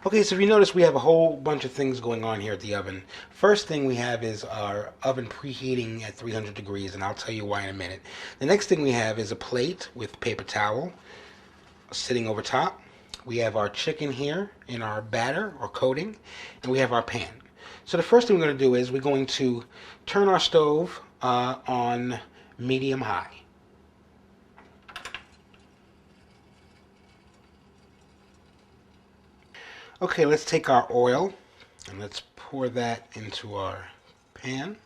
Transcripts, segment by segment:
Okay, so if you notice, we have a whole bunch of things going on here at the oven. First thing we have is our oven preheating at 300 degrees, and I'll tell you why in a minute. The next thing we have is a plate with paper towel sitting over top. We have our chicken here in our batter or coating, and we have our pan. So the first thing we're going to do is we're going to turn our stove on medium high. Okay, let's take our oil and let's pour that into our pan.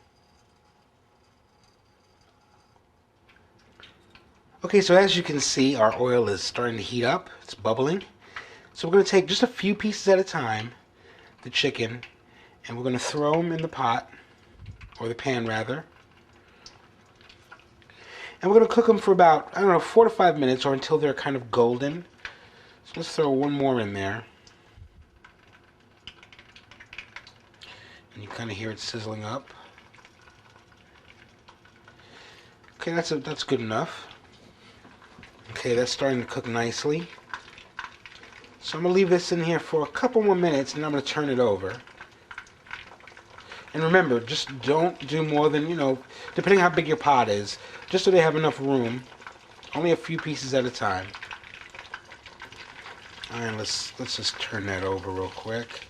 Okay, so as you can see, our oil is starting to heat up. It's bubbling. So we're going to take just a few pieces at a time, the chicken, and we're going to throw them in the pot, or the pan rather. And we're going to cook them for about, I don't know, 4 to 5 minutes or until they're kind of golden. So let's throw one more in there. And you kind of hear it sizzling up. Okay, that's good enough. Okay, that's starting to cook nicely. So I'm going to leave this in here for a couple more minutes and I'm going to turn it over. And remember, just don't do more than, depending on how big your pot is, just so they have enough room. Only a few pieces at a time. Alright, let's just turn that over real quick.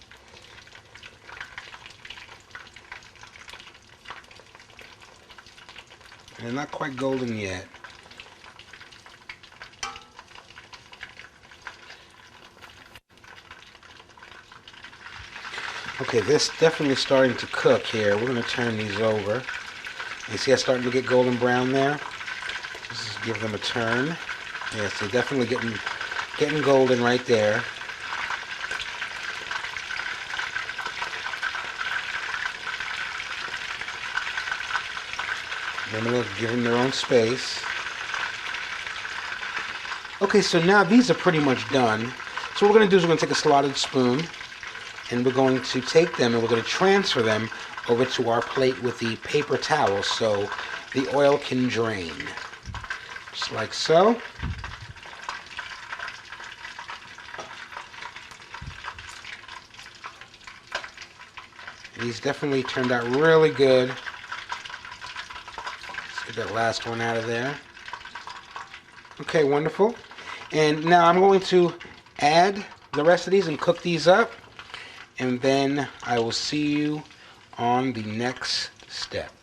And they're not quite golden yet. Okay, this definitely starting to cook here. We're going to turn these over. You see it's starting to get golden brown there? Let's just give them a turn. Yes, they're definitely getting golden right there. Remember to give them their own space. Okay, so now these are pretty much done. So what we're going to do is we're going to take a slotted spoon and we're going to take them and we're going to transfer them over to our plate with the paper towel so the oil can drain. Just like so. These definitely turned out really good. Let's get that last one out of there. Okay, wonderful. And now I'm going to add the rest of these and cook these up. And then I will see you on the next step.